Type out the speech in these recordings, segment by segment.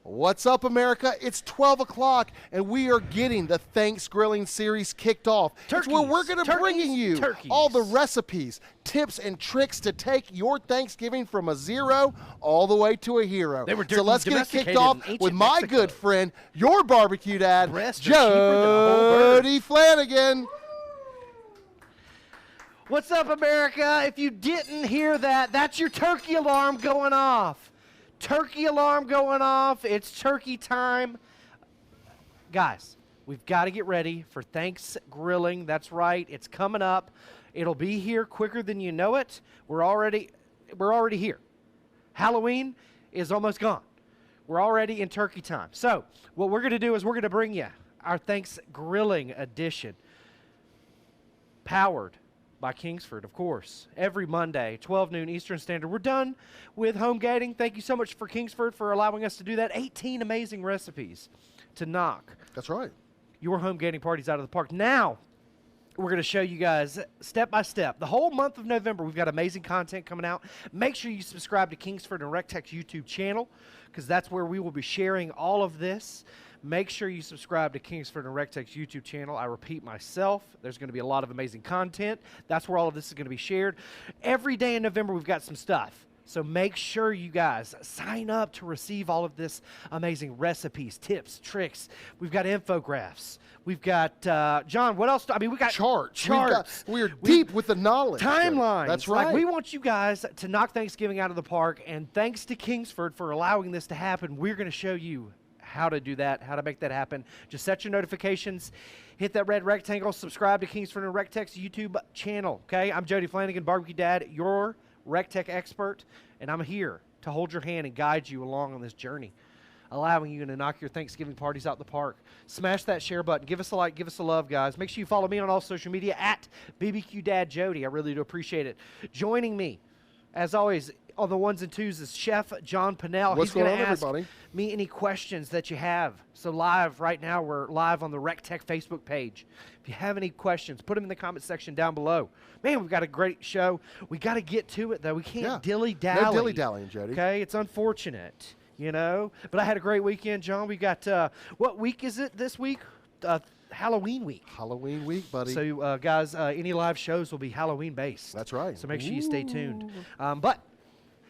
What's up, America? It's 12 o'clock, and we are getting the Thanksgrilling series kicked off. It's where we're going to bring you all the recipes, tips, and tricks to take your Thanksgiving from a zero all the way to a hero. So let's get it kicked off with my good friend, your barbecue dad, Jody Flanagan. What's up, America? If you didn't hear that, that's your turkey alarm going off. Turkey alarm going off. It's turkey time. Guys, we've got to get ready for Thanksgrilling. That's right. It's coming up. It'll be here quicker than you know it. We're already here. Halloween is almost gone. We're already in turkey time. So what we're going to do is we're going to bring you our Thanksgrilling edition, powered by Kingsford, of course, every Monday, 12 noon Eastern Standard. We're done with home gating. Thank you so much for Kingsford for allowing us to do that. 18 amazing recipes to knock. That's right. Your home gating parties out of the park. Now, we're going to show you guys step by step. The whole month of November, we've got amazing content coming out. Make sure you subscribe to Kingsford and Recteq's YouTube channel, because that's where we will be sharing all of this. Make sure you subscribe to Kingsford and Recteq's YouTube channel. I repeat myself, there's going to be a lot of amazing content. That's where all of this is going to be shared. Every day in November, we've got some stuff. So make sure you guys sign up to receive all of this amazing recipes, tips, tricks. We've got infographics. We've got, John, what else? We got charts. We're deep with the knowledge. Timelines. That's right. Like, we want you guys to knock Thanksgiving out of the park. And thanks to Kingsford for allowing this to happen, we're going to show you how to do that, how to make that happen. Just set your notifications, hit that red rectangle, subscribe to Kingsford and Recteq's YouTube channel, okay? I'm Jody Flanagan, Barbecue Dad, your Recteq expert, and I'm here to hold your hand and guide you along on this journey, allowing you to knock your Thanksgiving parties out the park. Smash that share button. Give us a like. Give us a love, guys. Make sure you follow me on all social media at BBQ Dad Jody. I really do appreciate it. Joining me, as always, on the ones and twos is Chef John Pennell. What's going on, everybody? Me any questions that you have. So live right now, we're live on the Recteq Facebook page. If you have any questions, put them in the comment section down below. Man, we've got a great show. We got to get to it, though. We can't dilly-dally. No dilly-dallying, Jody. Okay, it's unfortunate, you know. But I had a great weekend, John. We got, what week is it this week? Halloween week. Halloween week, buddy. So, guys, any live shows will be Halloween-based. That's right. So make sure you stay tuned. But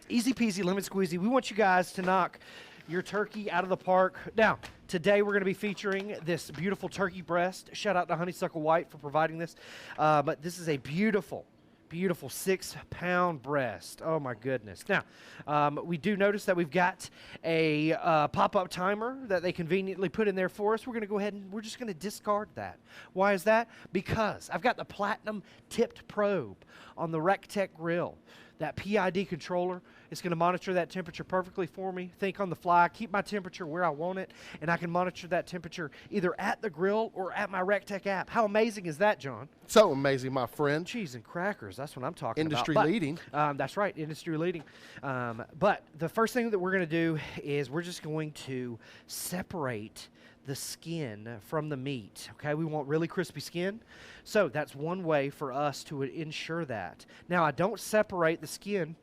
easy peasy, lemon squeezy. We want you guys to knock your turkey out of the park. Now, today we're going to be featuring this beautiful turkey breast. Shout out to Honeysuckle White for providing this. But this is a beautiful, beautiful 6-pound breast. Oh, my goodness. Now, we do notice that we've got a pop-up timer that they conveniently put in there for us. We're going to go ahead and we're just going to discard that. Why is that? Because I've got the platinum tipped probe on the Recteq grill. That PID controller is going to monitor that temperature perfectly for me. Think on the fly, keep my temperature where I want it, and I can monitor that temperature either at the grill or at my Recteq app. How amazing is that, John? So amazing, my friend. Cheese and crackers, that's what I'm talking Industry about. leading. That's right, industry leading. But the first thing that we're going to do is we're just going to separate the skin from the meat, okay? We want really crispy skin. So that's one way for us to ensure that. Now, I don't separate the skin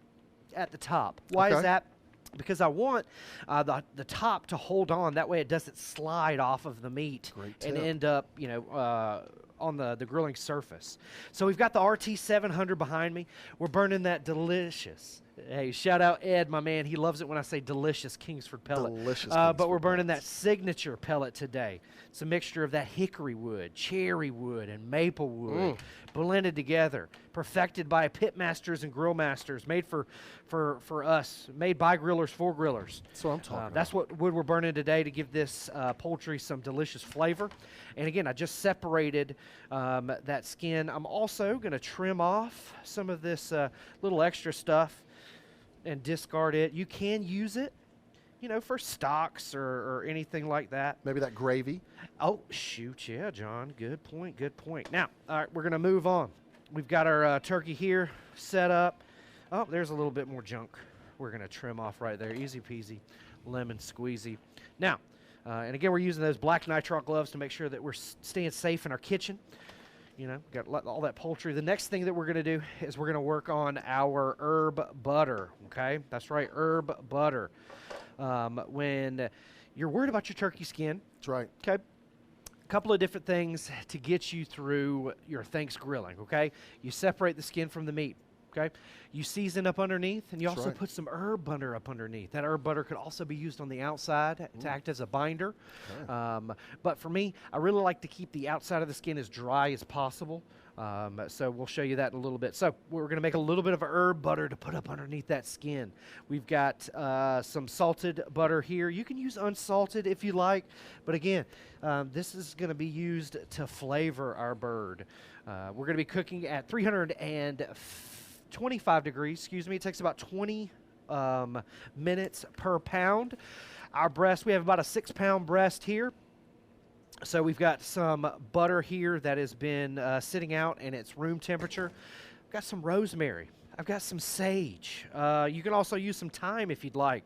at the top. Why is that? Because I want the top to hold on. That way it doesn't slide off of the meat and end up, you know, on the grilling surface. So we've got the RT700 behind me. We're burning that delicious. Hey, shout out Ed, my man. He loves it when I say delicious Kingsford pellet. Delicious but we're burning that signature pellet today. It's a mixture of that hickory wood, cherry wood, and maple wood blended together, perfected by pit masters and grill masters, made for us, made by grillers for grillers. That's what I'm talking about. That's what wood we're burning today to give this poultry some delicious flavor. And again, I just separated that skin. I'm also going to trim off some of this little extra stuff and discard it. You can use it, you know, for stocks or anything like that. Maybe that gravy. Oh, shoot, yeah, John. Good point, good point. Now, all right, we're going to move on. We've got our turkey here set up. Oh, there's a little bit more junk we're going to trim off right there. Easy peasy, lemon squeezy. Now, and again, we're using those black nitrile gloves to make sure that we're staying safe in our kitchen. You know, got all that poultry. The next thing that we're going to do is we're going to work on our herb butter, okay? That's right, herb butter. when you're worried about your turkey skin. That's right. Okay. A couple of different things to get you through your Thanksgrilling, okay? You separate the skin from the meat, okay? You season up underneath, and you also put some herb butter up underneath. That herb butter could also be used on the outside to act as a binder. Okay. But for me, I really like to keep the outside of the skin as dry as possible. So we'll show you that in a little bit. So we're going to make a little bit of herb butter to put up underneath that skin. We've got some salted butter here. You can use unsalted if you like. But again, this is going to be used to flavor our bird. We're going to be cooking at 325 degrees. Excuse me. It takes about 20 minutes per pound. Our breast, we have about a 6-pound breast here. So we've got some butter here that has been sitting out and it's room temperature. I've got some rosemary. I've got some sage. You can also use some thyme if you'd like.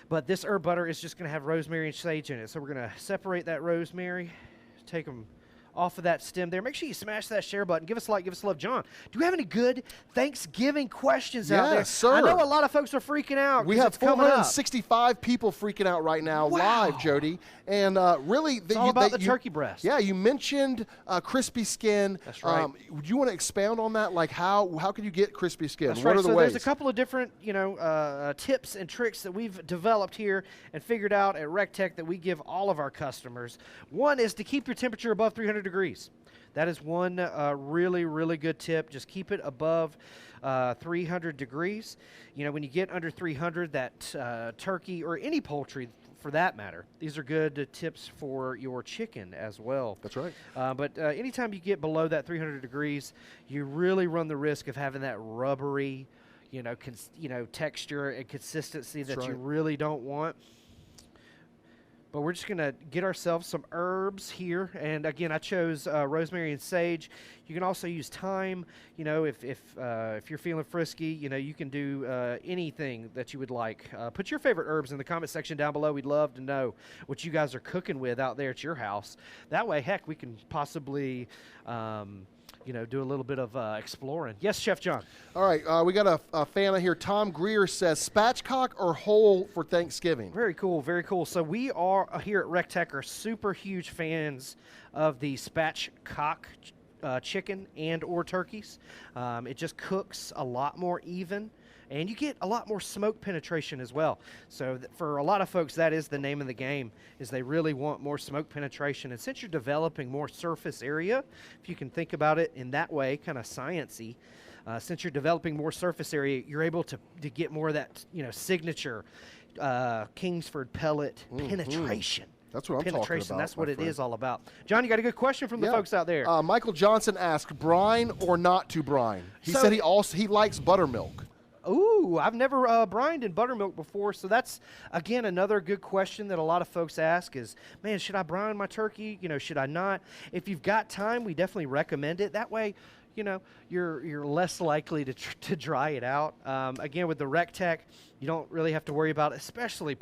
But this herb butter is just going to have rosemary and sage in it. So we're going to separate that rosemary, take them off of that stem there. Make sure you smash that share button. Give us a like, give us a love. John, do we have any good Thanksgiving questions out there? Yes, sir. I know a lot of folks are freaking out. We have 465 people freaking out right now live, Jody. And really, it's all about the turkey breast. Yeah, you mentioned crispy skin. That's right. Do you want to expound on that? Like how can you get crispy skin? That's what right. are the so ways? There's a couple of different tips and tricks that we've developed here and figured out at Recteq that we give all of our customers. One is to keep your temperature above 300 degrees. That is one really, really good tip. Just keep it above 300 degrees. You know, when you get under 300, that turkey or any poultry for that matter, these are good tips for your chicken as well. That's right. But anytime you get below that 300 degrees, you really run the risk of having that rubbery, texture and consistency that you really don't want. But we're just going to get ourselves some herbs here. And again, I chose rosemary and sage. You can also use thyme. You know, if you're feeling frisky, you can do anything that you would like. Put your favorite herbs in the comment section down below. We'd love to know what you guys are cooking with out there at your house. That way, heck, we can possibly do a little bit of exploring. Yes, Chef John. All right, we got a fan here. Tom Greer says, spatchcock or whole for Thanksgiving? Very cool, very cool. So we are here at Recteq are super huge fans of the spatchcock chicken and or turkeys. It just cooks a lot more even. And you get a lot more smoke penetration as well. So for a lot of folks, that is the name of the game, is they really want more smoke penetration. And since you're developing more surface area, if you can think about it in that way, kind of science-y, since you're developing more surface area, you're able to get more of that signature Kingsford pellet penetration. That's what I'm talking about. That's what it is all about. John, you got a good question from the folks out there. Michael Johnson asked, brine or not to brine? He said he likes buttermilk. Ooh, I've never brined in buttermilk before, so that's, again, another good question that a lot of folks ask is, man, should I brine my turkey? Should I not? If you've got time, we definitely recommend it. That way, you're less likely to dry it out. Again, with the Recteq, you don't really have to worry about it, especially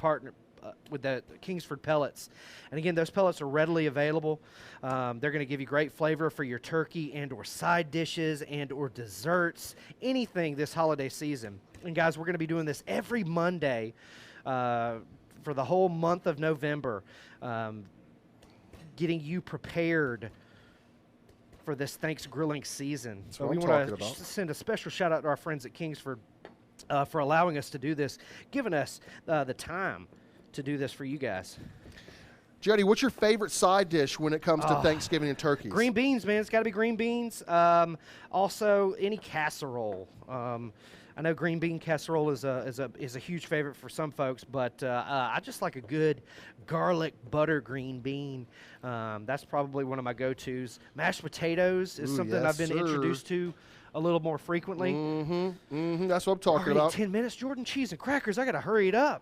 with the Kingsford pellets. And again, those pellets are readily available. They're going to give you great flavor for your turkey and or side dishes and or desserts, anything this holiday season. And guys, we're going to be doing this every Monday for the whole month of November, getting you prepared for this Thanksgrilling season. So we want to send a special shout out to our friends at Kingsford for allowing us to do this, giving us the time to do this for you guys. Jody, what's your favorite side dish when it comes to Thanksgiving and turkeys? Green beans, man. It's got to be green beans. Also, any casserole. I know green bean casserole is a huge favorite for some folks, but I just like a good garlic butter green bean. That's probably one of my go-tos. Mashed potatoes is something I've been introduced to a little more frequently. That's what I'm talking about. 10 minutes, Jordan. Cheese and crackers. I got to hurry it up.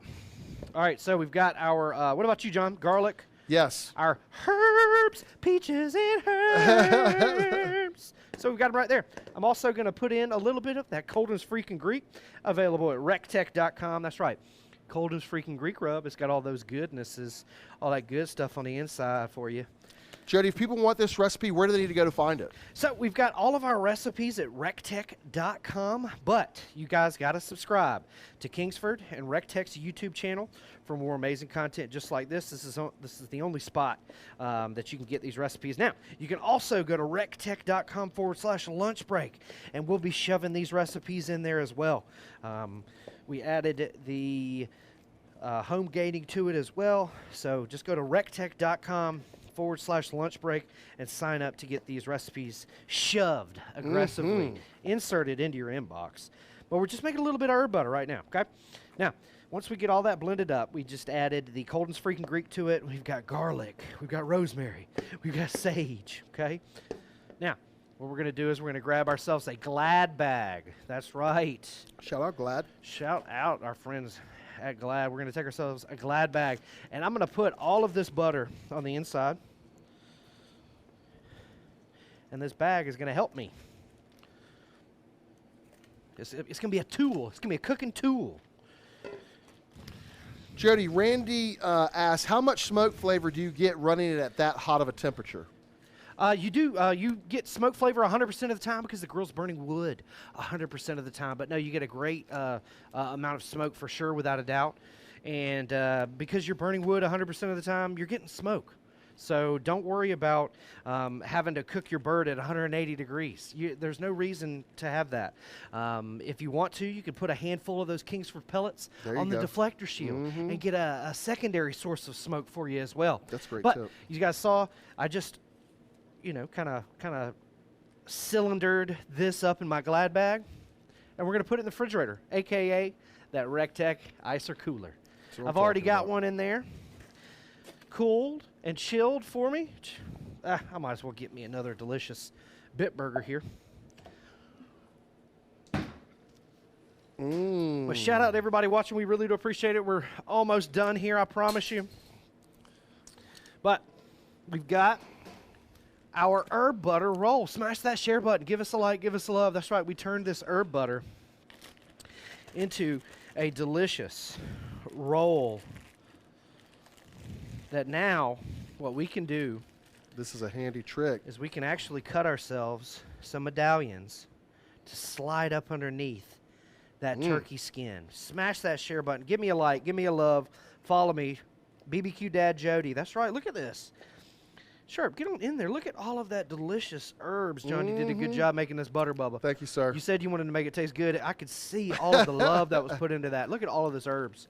All right, so we've got our, what about you, John? Garlic? Yes. Our herbs, peaches and herbs. So we've got them right there. I'm also going to put in a little bit of that Colden's Freaking Greek, available at recteq.com. That's right. Colden's Freaking Greek rub. It's got all those goodnesses, all that good stuff on the inside for you. Jody, if people want this recipe, where do they need to go to find it? So we've got all of our recipes at recteq.com, but you guys got to subscribe to Kingsford and Recteq's YouTube channel for more amazing content just like this. This is the only spot that you can get these recipes. Now, you can also go to recteq.com/lunch break, and we'll be shoving these recipes in there as well. We added the home gating to it as well, so just go to recteq.com/lunch break and sign up to get these recipes shoved aggressively, inserted into your inbox. But we're just making a little bit of herb butter right now, okay? Now, once we get all that blended up, we just added the Colden's Freaking Greek to it. We've got garlic, we've got rosemary, we've got sage, okay? Now, what we're going to do is we're going to grab ourselves a Glad bag. That's right. Shout out Glad. Shout out our friends at Glad. We're going to take ourselves a Glad bag, and I'm going to put all of this butter on the inside, and this bag is going to help me. It's going to be a tool. It's going to be a cooking tool. Jody, Randy asks, how much smoke flavor do you get running it at that hot of a temperature? You get smoke flavor 100% of the time because the grill's burning wood 100% of the time. But no, you get a great amount of smoke for sure, without a doubt. And because you're burning wood 100% of the time, you're getting smoke. So don't worry about having to cook your bird at 180 degrees. There's no reason to have that. If you want to, you could put a handful of those Kingsford pellets on the deflector shield and get a secondary source of smoke for you as well. That's great. But you guys saw, I just, kind of cylindered this up in my Glad bag, and we're going to put it in the refrigerator, a.k.a. that Recteq icer cooler. I've already got one in there, cooled and chilled for me. I might as well get me another delicious bit burger here. Well, shout out to everybody watching. We really do appreciate it. We're almost done here, I promise you. But we've got our herb butter roll. Smash that share button. Give us a like. Give us a love. That's right. We turned this herb butter into a delicious roll that now what we can do, this is a handy trick, is we can actually cut ourselves some medallions to slide up underneath that turkey skin. Smash that share button. Give me a like. Give me a love. Follow me. BBQ Dad Jody. That's right. Look at this. Sure, get on in there. Look at all of that delicious herbs, John. You did a good job making this butter, Bubba. Thank you, sir. You said you wanted to make it taste good. I could see all of the love that was put into that. Look at all of this herbs.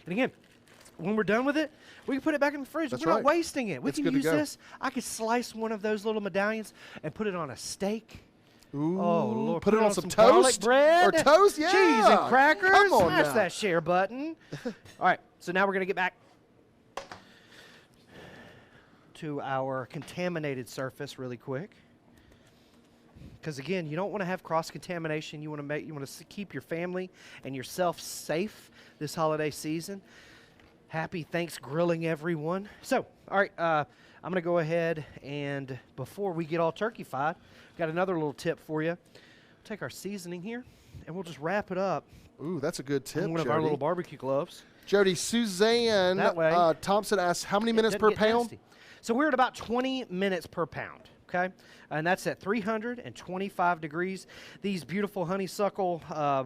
And again, when we're done with it, we can put it back in the fridge. We're not wasting it. We can use this. I could slice one of those little medallions and put it on a steak. Ooh, oh, Lord. Put it on some toast? Bread. Or toast, yeah. Cheese and crackers. Come on Smash now. that share button. All right, so now we're going to get back to our contaminated surface really quick, because again, you don't want to have cross-contamination. You want to keep your family and yourself safe this holiday season. Happy Thanksgrilling, everyone. So, all right, I'm going to go ahead and before we get all turkey-fied, got another little tip for you. Take our seasoning here, and we'll just wrap it up. Ooh, that's a good tip, One of our little barbecue gloves. Jody, Suzanne Thompson asks, how many minutes per pound? Nasty. So we're at about 20 minutes per pound, okay? And that's at 325 degrees. These beautiful honeysuckle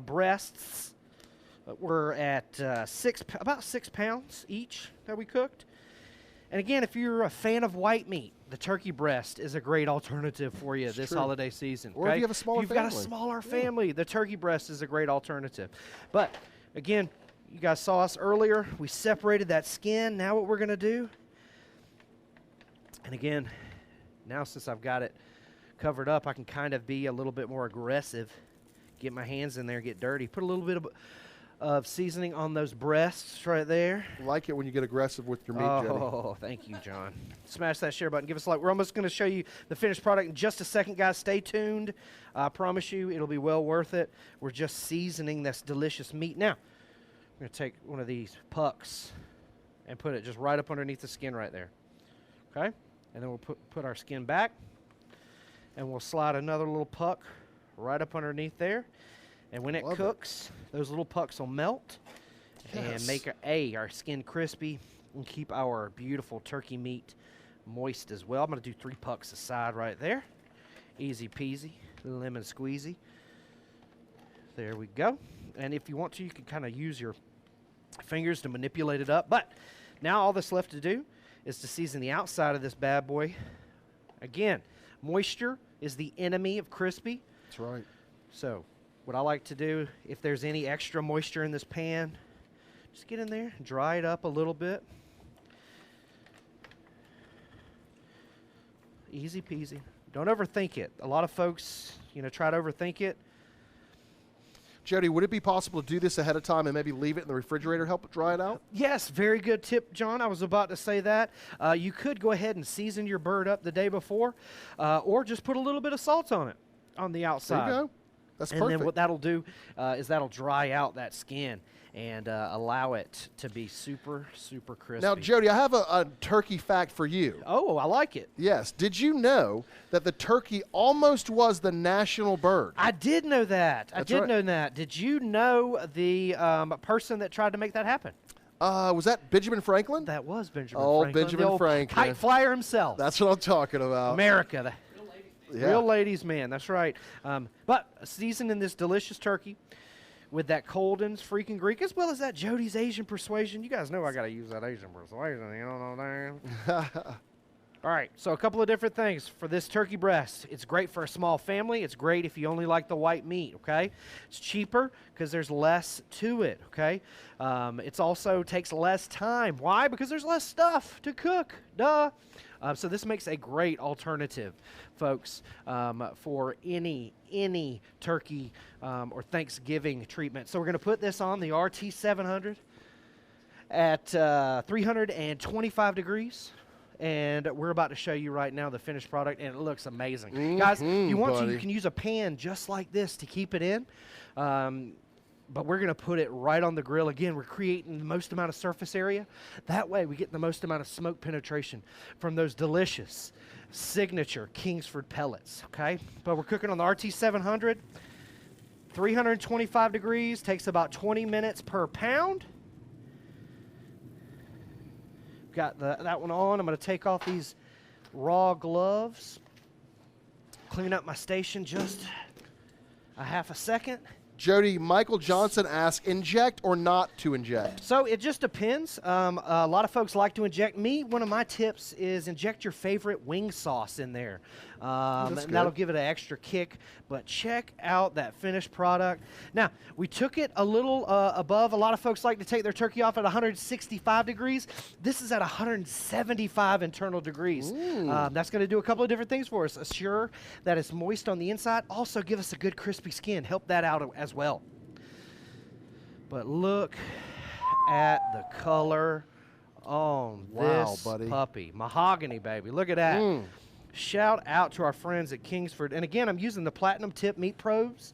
breasts were at about 6 pounds each that we cooked. And again, if you're a fan of white meat, the turkey breast is a great alternative for you this holiday season. Or if you have a smaller family. If you've got a smaller family, the turkey breast is a great alternative. But again, you guys saw us earlier. We separated that skin. Now what we're going to do, and again, now since I've got it covered up, I can kind of be a little bit more aggressive. Get my hands in there, get dirty. Put a little bit of seasoning on those breasts right there. I like it when you get aggressive with your meat, Jody. Oh, thank you, John. Smash that share button. Give us a like. We're almost going to show you the finished product in just a second, guys. Stay tuned. I promise you it'll be well worth it. We're just seasoning this delicious meat. Now, I'm going to take one of these pucks and put it just right up underneath the skin right there. Okay? And then we'll put our skin back, and we'll slide another little puck right up underneath there. And when it cooks, those little pucks will melt and make our skin crispy and keep our beautiful turkey meat moist as well. I'm going to do 3 pucks aside right there. Easy peasy, lemon squeezy. There we go. And if you want to, you can kind of use your fingers to manipulate it up. But now all that's left to do is to season the outside of this bad boy. Again, moisture is the enemy of crispy. That's right. So what I like to do, if there's any extra moisture in this pan, just get in there, dry it up a little bit. Easy peasy. Don't overthink it. A lot of folks, try to overthink it. Jody, would it be possible to do this ahead of time and maybe leave it in the refrigerator, help it dry it out? Yes, very good tip, John. I was about to say that. You could go ahead and season your bird up the day before, or just put a little bit of salt on it on the outside. There you go. That's perfect. And then what that'll do is that'll dry out that skin and allow it to be super, super crispy. Now, Jody, I have a turkey fact for you. Oh, I like it. Yes. Did you know that the turkey almost was the national bird? I did know that. That's I did right. know that. Did you know the person that tried to make that happen? Was that Benjamin Franklin? That was Benjamin Oh, Franklin. Benjamin the old Franklin. kite flyer himself. That's what I'm talking about. America. Yeah. Real ladies' man. That's right. But seasoning this delicious turkey with that Colden's freaking Greek, as well as that Jody's Asian Persuasion. You guys know I got to use that Asian Persuasion. You know what I'm saying? All right, so a couple of different things for this turkey breast. It's great for a small family. It's great if you only like the white meat, okay? It's cheaper because there's less to it, okay? It also takes less time. Why? Because there's less stuff to cook, duh. So this makes a great alternative, folks, for any turkey or Thanksgiving treatment. So we're going to put this on the RT700 at 325 degrees. And we're about to show you right now the finished product, and it looks amazing. Guys, if you want to, you can use a pan just like this to keep it in. But we're going to put it right on the grill. Again, we're creating the most amount of surface area. That way, we get the most amount of smoke penetration from those delicious signature Kingsford pellets, okay? But we're cooking on the RT700, 325 degrees, takes about 20 minutes per pound. Got that one on. I'm going to take off these raw gloves, clean up my station just a half a second. Jody, Michael Johnson asks, inject or not to inject? So it just depends. A lot of folks like to inject. One of my tips is inject your favorite wing sauce in there. And that'll give it an extra kick. But check out that finished product. Now, we took it a little above. A lot of folks like to take their turkey off at 165 degrees. This is at 175 internal degrees. That's going to do a couple of different things for us. Assure that it's moist on the inside. Also give us a good crispy skin. Help that out as well. But look at the color on this puppy. Mahogany, baby. Look at that. Shout out to our friends at Kingsford. And again, I'm using the Platinum Tip Meat Probes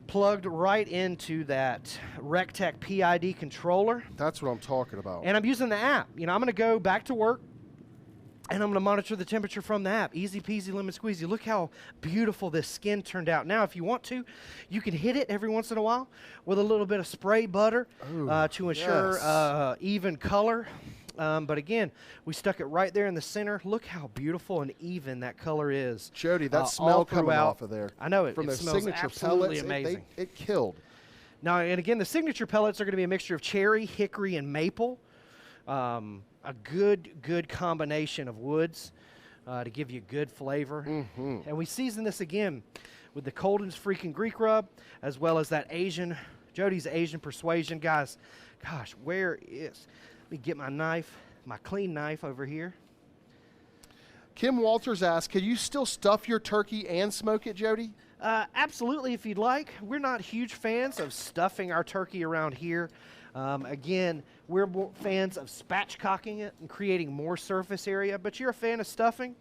plugged right into that Recteq PID controller. That's what I'm talking about. And I'm using the app. I'm going to go back to work, and I'm going to monitor the temperature from the app. Easy peasy, lemon squeezy. Look how beautiful this skin turned out. Now, if you want to, you can hit it every once in a while with a little bit of spray butter to ensure even color. But again, we stuck it right there in the center. Look how beautiful and even that color is. Jody, that smell coming off of there. I know it. From it their smells signature absolutely pellets, amazing. It killed. Now, and again, the signature pellets are going to be a mixture of cherry, hickory, and maple. A good combination of woods to give you good flavor. And we season this again with the Colden's freaking Greek rub, as well as that Jody's Asian Persuasion. Guys, gosh, where is... Let me get my knife, my clean knife over here. Kim Walters asks, can you still stuff your turkey and smoke it, Jody? Absolutely, if you'd like. We're not huge fans of stuffing our turkey around here. Again, we're more fans of spatchcocking it and creating more surface area. But you're a fan of stuffing,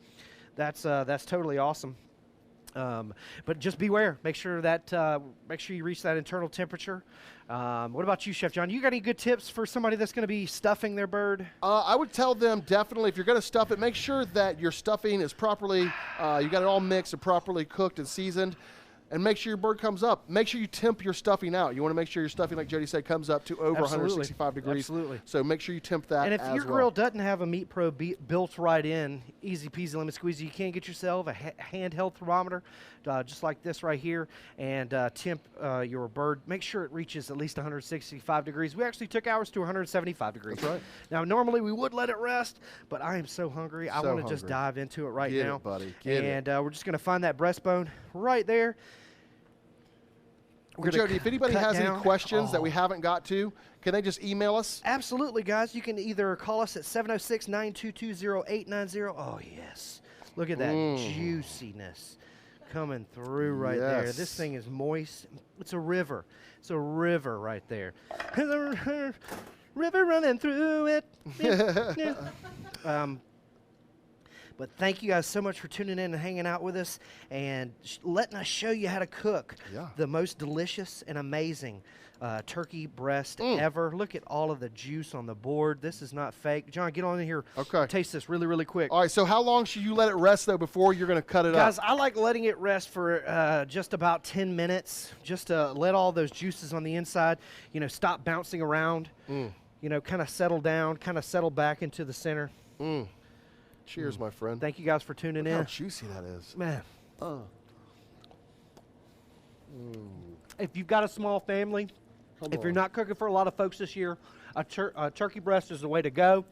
that's totally awesome. But just beware. Make sure you reach that internal temperature. What about you, Chef John? You got any good tips for somebody that's going to be stuffing their bird? I would tell them definitely, if you're going to stuff it, make sure that your stuffing is properly, you got it all mixed and properly cooked and seasoned. and make sure your bird comes up. Make sure you temp your stuffing out. You want to make sure your stuffing, like Jody said, comes up to over 165 degrees. Absolutely. So make sure you temp that. And if your grill doesn't have a Meat Pro built right in, easy peasy lemon squeezy, you can get yourself a handheld thermometer, just like this right here, and temp your bird. Make sure it reaches at least 165 degrees. We actually took ours to 175 degrees. That's right. Now, normally we would let it rest, but I am so hungry. I want to just dive into it right now. Get it, buddy. Get it. And we're just going to find that breastbone right there. Jody, if anybody has any questions that we haven't got to, can they just email us? Absolutely, guys. You can either call us at 706-922-0890. Oh, yes. Look at that juiciness coming through right there. This thing is moist. It's a river. It's a river right there. River running through it. But thank you guys so much for tuning in and hanging out with us and letting us show you how to cook the most delicious and amazing turkey breast ever. Look at all of the juice on the board. This is not fake. John, get on in here. Okay. Taste this really, really quick. All right, so how long should you let it rest, though, before you're going to cut it up? Guys, I like letting it rest for just about 10 minutes, just to let all those juices on the inside, stop bouncing around, kind of settle down, kind of settle back into the center. Cheers, my friend. Thank you guys for tuning in. How juicy that is. Man. If you've got a small family, if you're not cooking for a lot of folks this year, a turkey breast is the way to go.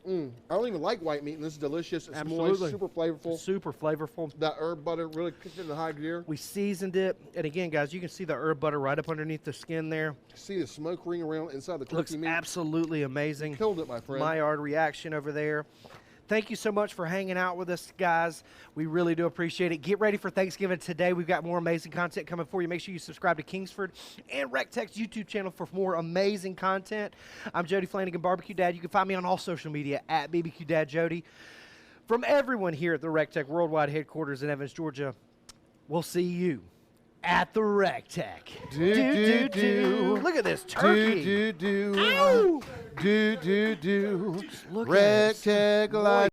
I don't even like white meat, and this is delicious. It's moist, super flavorful. Super flavorful. That herb butter really kicked it into high gear. We seasoned it. And again, guys, you can see the herb butter right up underneath the skin there. See the smoke ring around inside the turkey Looks meat? absolutely amazing. You killed it, my friend. Maillard reaction over there. Thank you so much for hanging out with us, guys. We really do appreciate it. Get ready for Thanksgiving today. We've got more amazing content coming for you. Make sure you subscribe to Kingsford and Recteq's YouTube channel for more amazing content. I'm Jody Flanagan, Barbecue Dad. You can find me on all social media at BBQ Dad Jody. From everyone here at the Recteq Worldwide Headquarters in Evans, Georgia, we'll see you at the Recteq. Do. Look at this turkey. Do. Recteq life.